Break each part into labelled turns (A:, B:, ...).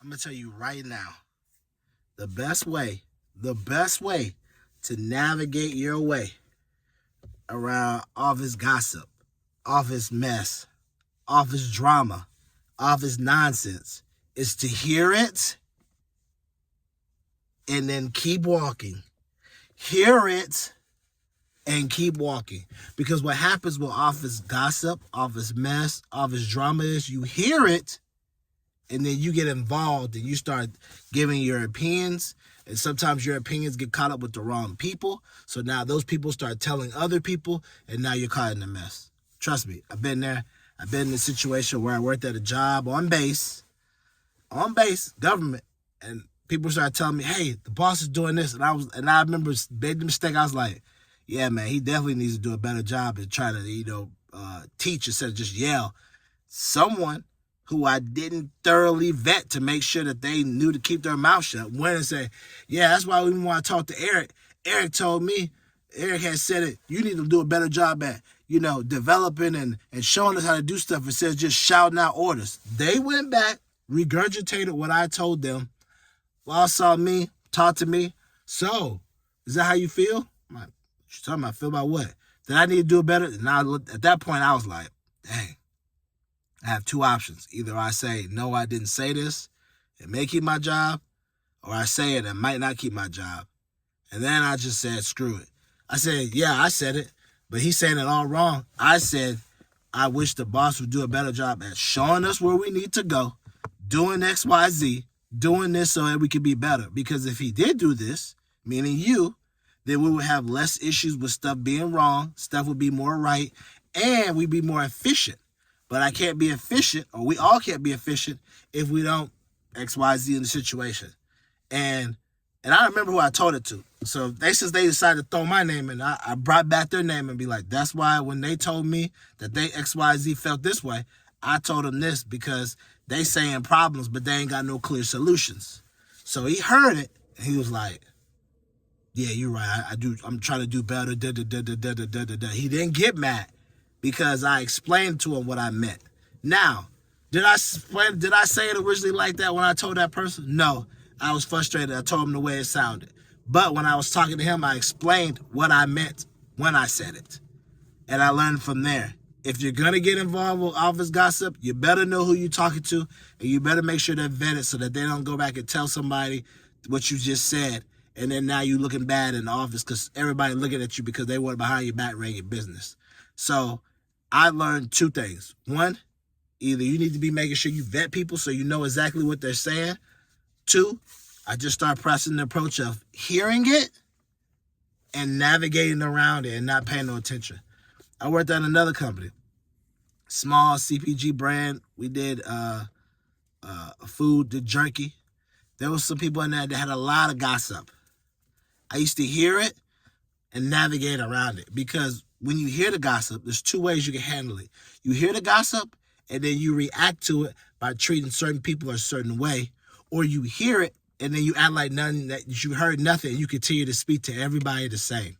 A: I'm going to tell you right now, the best way to navigate your way around office gossip, office mess, office drama, office nonsense is to hear it and then keep walking. Hear it and keep walking. Because what happens with office gossip, office mess, office drama is you hear it and then you get involved and you start giving your opinions. And sometimes your opinions get caught up with the wrong people. So now those people start telling other people and now you're caught in a mess. Trust me, I've been there. I've been in a situation where I worked at a job on base, government, and people started telling me, hey, the boss is doing this. And I remember made the mistake. I was like, yeah, man, he definitely needs to do a better job and try to, teach instead of just yell. Someone who I didn't thoroughly vet to make sure that they knew to keep their mouth shut went and said, yeah, that's why we want to talk to Eric. Eric had said it, you need to do a better job at, developing and showing us how to do stuff instead of just shouting out orders. They went back, regurgitated what I told them. Boss saw me, talked to me. So, is that how you feel? I'm like, what you talking about? Feel about what? That I need to do it better? And at that point, I was like, dang, I have two options. Either I say, no, I didn't say this, it may keep my job, or I say it, it might not keep my job. And then I just said, screw it. I said, yeah, I said it, but he's saying it all wrong. I said, I wish the boss would do a better job at showing us where we need to go, doing X, Y, Z, doing this so that we can be better. Because if he did do this, meaning you, then we would have less issues with stuff being wrong, stuff would be more right, and we'd be more efficient. But I can't be efficient, or we all can't be efficient, if we don't X, Y, Z in the situation. And I remember who I told it to. So since they decided to throw my name in, I brought back their name and be like, that's why when they told me that they X, Y, Z felt this way, I told them this because they saying problems, but they ain't got no clear solutions. So he heard it, and he was like, yeah, you're right. I'm trying to do better. He didn't get mad because I explained to him what I meant. Now, did I say it originally like that when I told that person? No, I was frustrated. I told him the way it sounded. But when I was talking to him, I explained what I meant when I said it. And I learned from there. If you're going to get involved with office gossip, you better know who you're talking to, and you better make sure they're vetted so that they don't go back and tell somebody what you just said, and then now you're looking bad in the office because everybody looking at you because they went behind your back running your business. So I learned two things. One, either you need to be making sure you vet people so you know exactly what they're saying. Two, I just start pressing the approach of hearing it and navigating around it and not paying no attention. I worked at another company, small CPG brand. We did food, did jerky. There was some people in there that had a lot of gossip. I used to hear it and navigate around it because when you hear the gossip, there's two ways you can handle it. You hear the gossip and then you react to it by treating certain people a certain way, or you hear it and then you act like nothing, that you heard nothing, and you continue to speak to everybody the same.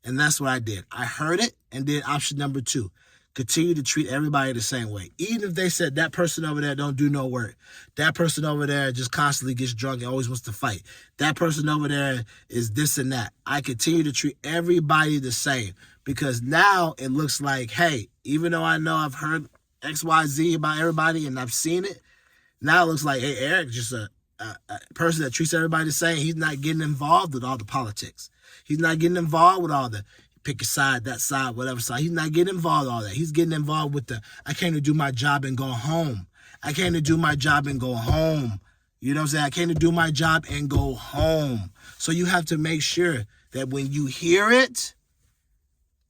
A: And that's what I did. I heard it and did option number two. Continue to treat everybody the same way. Even if they said that person over there don't do no work. That person over there just constantly gets drunk and always wants to fight. That person over there is this and that. I continue to treat everybody the same because now it looks like, hey, even though I know I've heard X, Y, Z about everybody and I've seen it, now it looks like, hey, Eric's just a person that treats everybody the same. He's not getting involved with all the politics. He's not getting involved with all the pick a side, that side, whatever side. He's not getting involved with all that. He's getting involved with I came to do my job and go home. I came to do my job and go home. You know what I'm saying? I came to do my job and go home. So you have to make sure that when you hear it,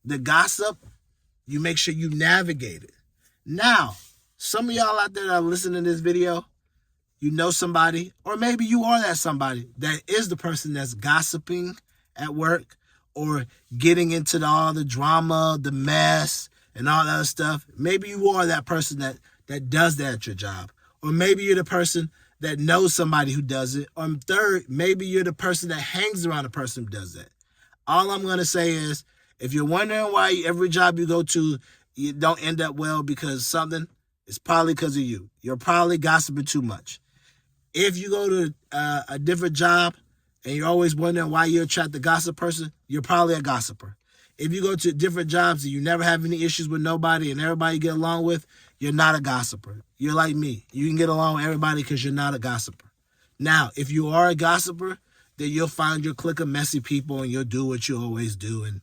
A: the gossip, you make sure you navigate it. Now, some of y'all out there that are listening to this video, you know somebody, or maybe you are that somebody that is the person that's gossiping at work or getting into all the drama, the mess, and all that other stuff. Maybe you are that person that does that at your job. Or maybe you're the person that knows somebody who does it. Or third, maybe you're the person that hangs around a person who does that. All I'm going to say is, if you're wondering why every job you go to, you don't end up well because something, it's probably because of you. You're probably gossiping too much. If you go to a different job and you're always wondering why you attract the gossip person, you're probably a gossiper. If you go to different jobs and you never have any issues with nobody and everybody you get along with, you're not a gossiper. You're like me. You can get along with everybody because you're not a gossiper. Now, if you are a gossiper, then you'll find your clique of messy people and you'll do what you always do. And,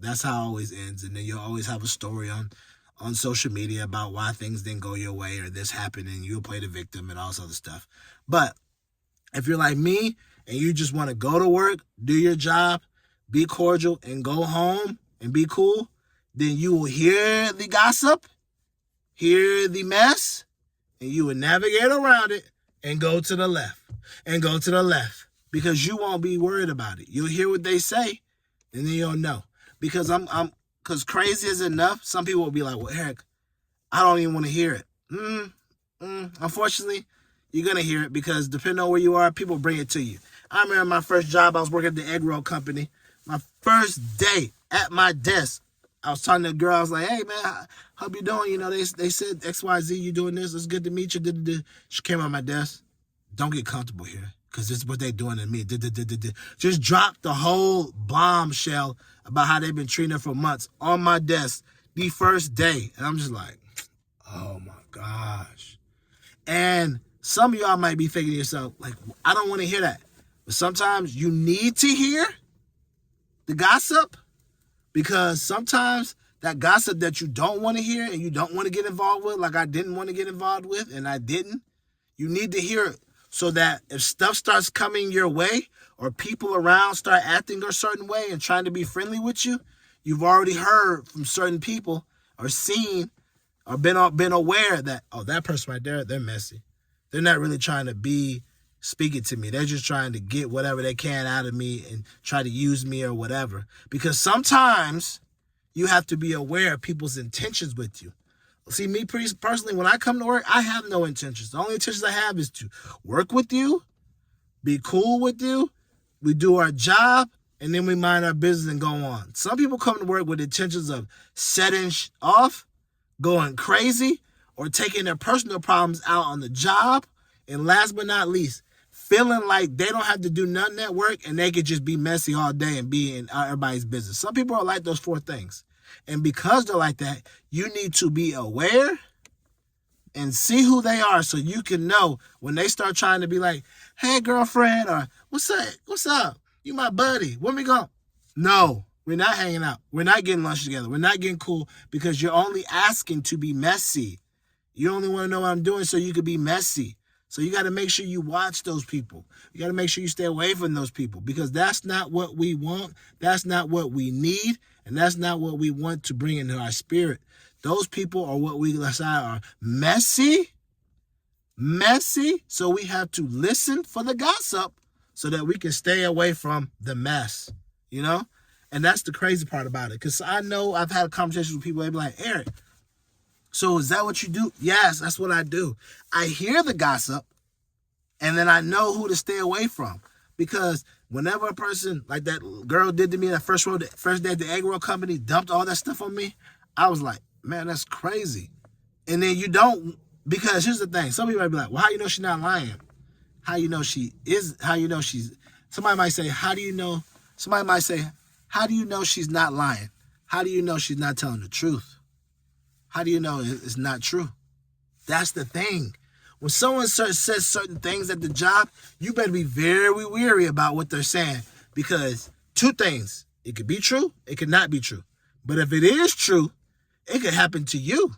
A: that's how it always ends. And then you'll always have a story on social media about why things didn't go your way or this happened and you'll play the victim and all this other stuff. But if you're like me and you just want to go to work, do your job, be cordial, and go home and be cool, then you will hear the gossip, hear the mess, and you will navigate around it and go to the left and go to the left because you won't be worried about it. You'll hear what they say and then you'll know. Because because crazy is enough, some people will be like, well, Eric, I don't even want to hear it. Unfortunately, you're going to hear it because depending on where you are, people bring it to you. I remember my first job, I was working at the egg roll company. My first day at my desk, I was talking to a girl. I was like, hey, man, how you doing? They said XYZ, you doing this. It's good to meet you. She came on my desk. Don't get comfortable here because this is what they're doing to me. Just dropped the whole bombshell about how they've been treating her for months on my desk the first day. And I'm just like, oh, my gosh. And some of y'all might be thinking to yourself, like, I don't want to hear that. But sometimes you need to hear the gossip because sometimes that gossip that you don't want to hear and you don't want to get involved with, like I didn't want to get involved with and I didn't, you need to hear it so that if stuff starts coming your way or people around start acting a certain way and trying to be friendly with you, you've already heard from certain people or seen or been aware that, oh, that person right there, they're messy. They're not really trying to be speaking to me. They're just trying to get whatever they can out of me and try to use me or whatever. Because sometimes you have to be aware of people's intentions with you. See, me personally, when I come to work, I have no intentions. The only intentions I have is to work with you, be cool with you, we do our job, and then we mind our business and go on. Some people come to work with intentions of setting off, going crazy, or taking their personal problems out on the job. And last but not least, feeling like they don't have to do nothing at work and they could just be messy all day and be in everybody's business. Some people are like those four things. And because they're like that, you need to be aware and see who they are so you can know when they start trying to be like, hey, girlfriend, or what's up? You my buddy. When we go? No, we're not hanging out. We're not getting lunch together. We're not getting cool because you're only asking to be messy. You only want to know what I'm doing so you can be messy. So you got to make sure you watch those people. You got to make sure you stay away from those people because that's not what we want. That's not what we need. And that's not what we want to bring into our spirit. Those people are what we decide are messy. So we have to listen for the gossip so that we can stay away from the mess, And that's the crazy part about it. Because I know I've had conversations with people. They be like, Eric, so is that what you do? Yes, that's what I do. I hear the gossip, and then I know who to stay away from. Because whenever a person, like that girl did to me that first day at the egg roll company, dumped all that stuff on me, I was like, man, that's crazy. And then you don't, because here's the thing. Some people might be like, well, how you know she's not lying? How you know she is, how you know she's, somebody might say, how do you know she's not lying? How do you know she's not telling the truth? How do you know it's not true? That's the thing. When someone says certain things at the job, you better be very wary about what they're saying because two things. It could be true. It could not be true. But if it is true, it could happen to you.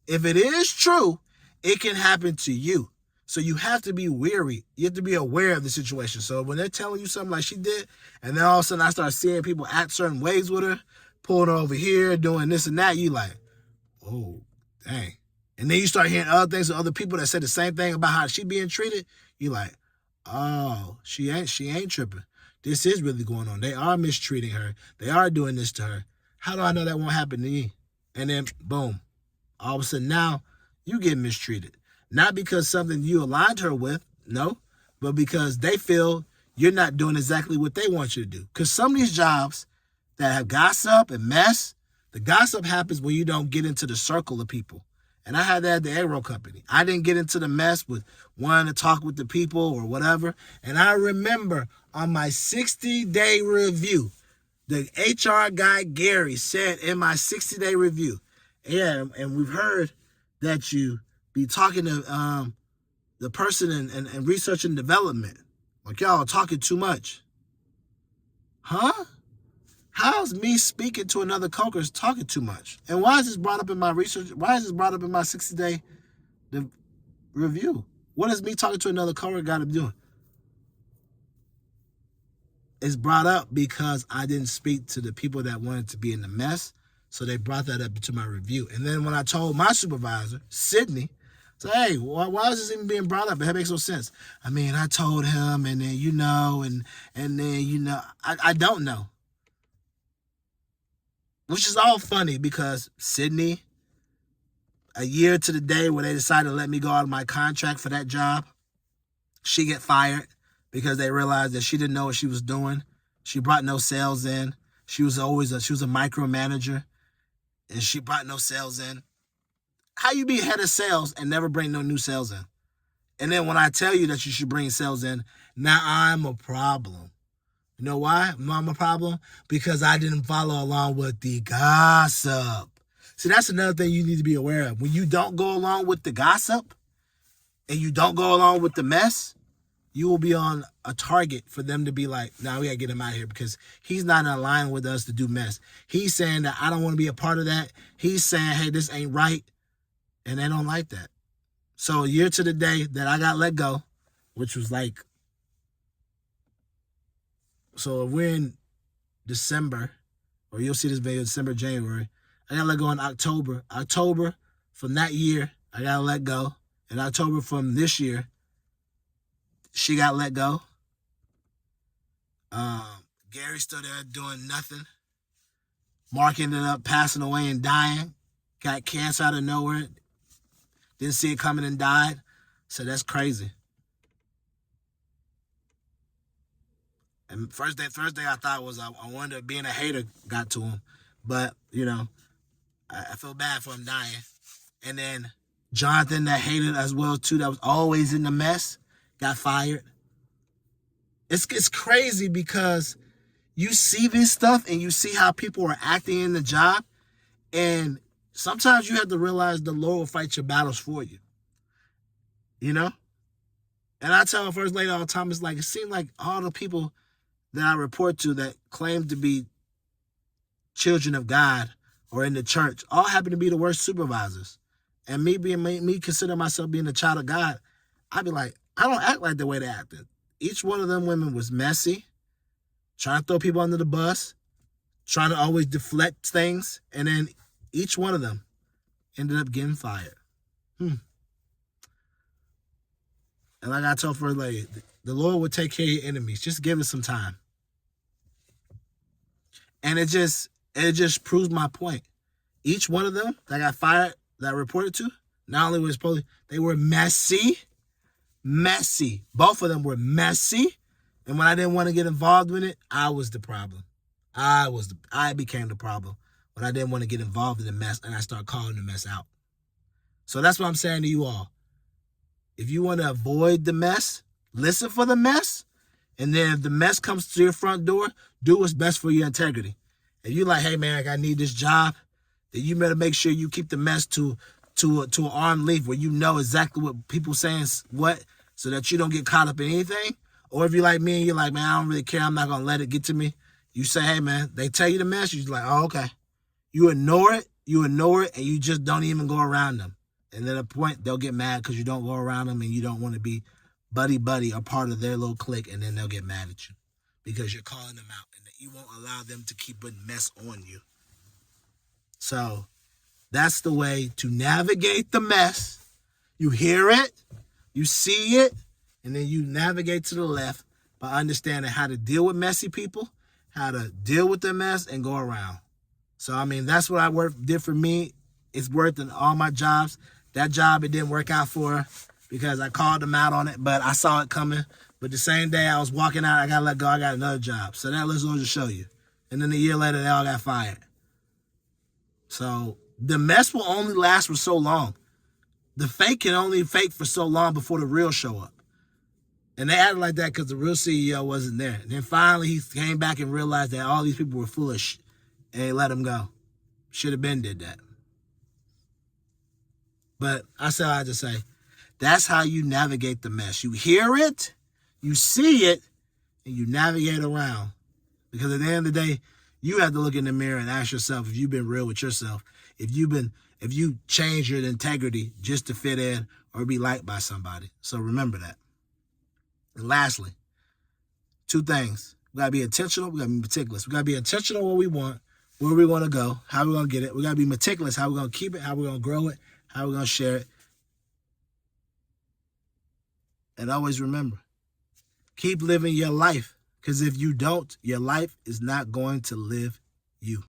A: If it is true, it can happen to you. So you have to be wary. You have to be aware of the situation. So when they're telling you something like she did, and then all of a sudden I start seeing people act certain ways with her, pulling her over here, doing this and that, you like, oh, dang. And then you start hearing other things from other people that said the same thing about how she being treated. You like, oh, she ain't tripping. This is really going on. They are mistreating her. They are doing this to her. How do I know that won't happen to me? And then, boom, all of a sudden now you get mistreated. Not because something you aligned her with, no, but because they feel you're not doing exactly what they want you to do. Because some of these jobs that have gossip and mess, the gossip happens when you don't get into the circle of people. And I had that at the egg roll company. I didn't get into the mess with wanting to talk with the people or whatever. And I remember on my 60-day review, the HR guy, Gary, said in my 60-day review, yeah, and we've heard that you be talking to the person in research and development. Like, y'all are talking too much. Huh? How's me speaking to another coworker talking too much? And why is this brought up in my research? Why is this brought up in my 60-day review? What is me talking to another coworker got to be doing? It's brought up because I didn't speak to the people that wanted to be in the mess. So they brought that up to my review. And then when I told my supervisor, Sydney, so, hey, why is this even being brought up? It makes no sense. I mean, I told him, and then and then I don't know. Which is all funny because Sydney, a year to the day where they decided to let me go out of my contract for that job, she get fired because they realized that she didn't know what she was doing. She brought no sales in. She was a micromanager, and she brought no sales in. How you be head of sales and never bring no new sales in? And then when I tell you that you should bring sales in, now I'm a problem. You know why I'm a problem? Because I didn't follow along with the gossip. See, that's another thing you need to be aware of. When you don't go along with the gossip and you don't go along with the mess, you will be on a target for them to be like, nah, we got to get him out of here because he's not in line with us to do mess. He's saying that I don't want to be a part of that. He's saying, hey, this ain't right. And they don't like that. So a year to the day that I got let go, which was like, so if we're in December, or you'll see this video December, January, I got let go in October. October from that year, I got let go. In October from this year, she got let go. Gary's still there doing nothing. Mark ended up passing away and dying. Got cancer out of nowhere. Didn't see it coming and died. So that's crazy. And first day I thought was I wondered being a hater got to him. But, I feel bad for him dying. And then Jonathan that hated as well too, that was always in the mess, got fired. It's crazy because you see this stuff and you see how people are acting in the job. And sometimes you have to realize the Lord will fight your battles for you. And I tell First Lady all the time, it's like, it seems like all the people that I report to that claim to be children of God or in the church all happen to be the worst supervisors. And me consider myself being a child of God, I'd be like, I don't act like the way they acted. Each one of them women was messy, trying to throw people under the bus, trying to always deflect things, and then each one of them ended up getting fired. And like I told First Lady, the Lord will take care of your enemies. Just give it some time. And it just proves my point. Each one of them that got fired, that I reported to, not only was they were messy. Both of them were messy. And when I didn't want to get involved in it, I was the problem. I became the problem when I didn't want to get involved in the mess and I started calling the mess out. So that's what I'm saying to you all. If you want to avoid the mess, listen for the mess. And then if the mess comes to your front door, do what's best for your integrity. If you're like, hey man, I need this job, then you better make sure you keep the mess to an arm's length where you know exactly what people saying what, so that you don't get caught up in anything. Or if you're like me and you're like, man, I don't really care, I'm not going to let it get to me. You say, hey man, they tell you the mess, you're like, oh, okay. You ignore it, and you just don't even go around them. And then at a point, they'll get mad because you don't go around them and you don't want to be buddy or part of their little clique, and then they'll get mad at you because you're calling them out and you won't allow them to keep putting mess on you. So that's the way to navigate the mess. You hear it, you see it, and then you navigate to the left by understanding how to deal with messy people, how to deal with the mess and go around. So, that's what did for me. It's worth in all my jobs. That job, it didn't work out for her because I called them out on it, but I saw it coming. But the same day I was walking out, I got let go, I got another job. So that let's just show you. And then a year later, they all got fired. So the mess will only last for so long. The fake can only fake for so long before the real show up. And they acted like that because the real CEO wasn't there. And then finally he came back and realized that all these people were foolish and they let him go. Should have been did that. But I said I had to say, that's how you navigate the mess. You hear it, you see it, and you navigate around. Because at the end of the day, you have to look in the mirror and ask yourself if you've been real with yourself, if you change your integrity just to fit in or be liked by somebody. So remember that. And lastly, 2 things. We got to be intentional. We got to be meticulous. We got to be intentional what we want, where we want to go, how we're going to get it. We got to be meticulous, how we're going to keep it, how we're going to grow it, how we're going to share it. And always remember, keep living your life. Because if you don't, your life is not going to live you.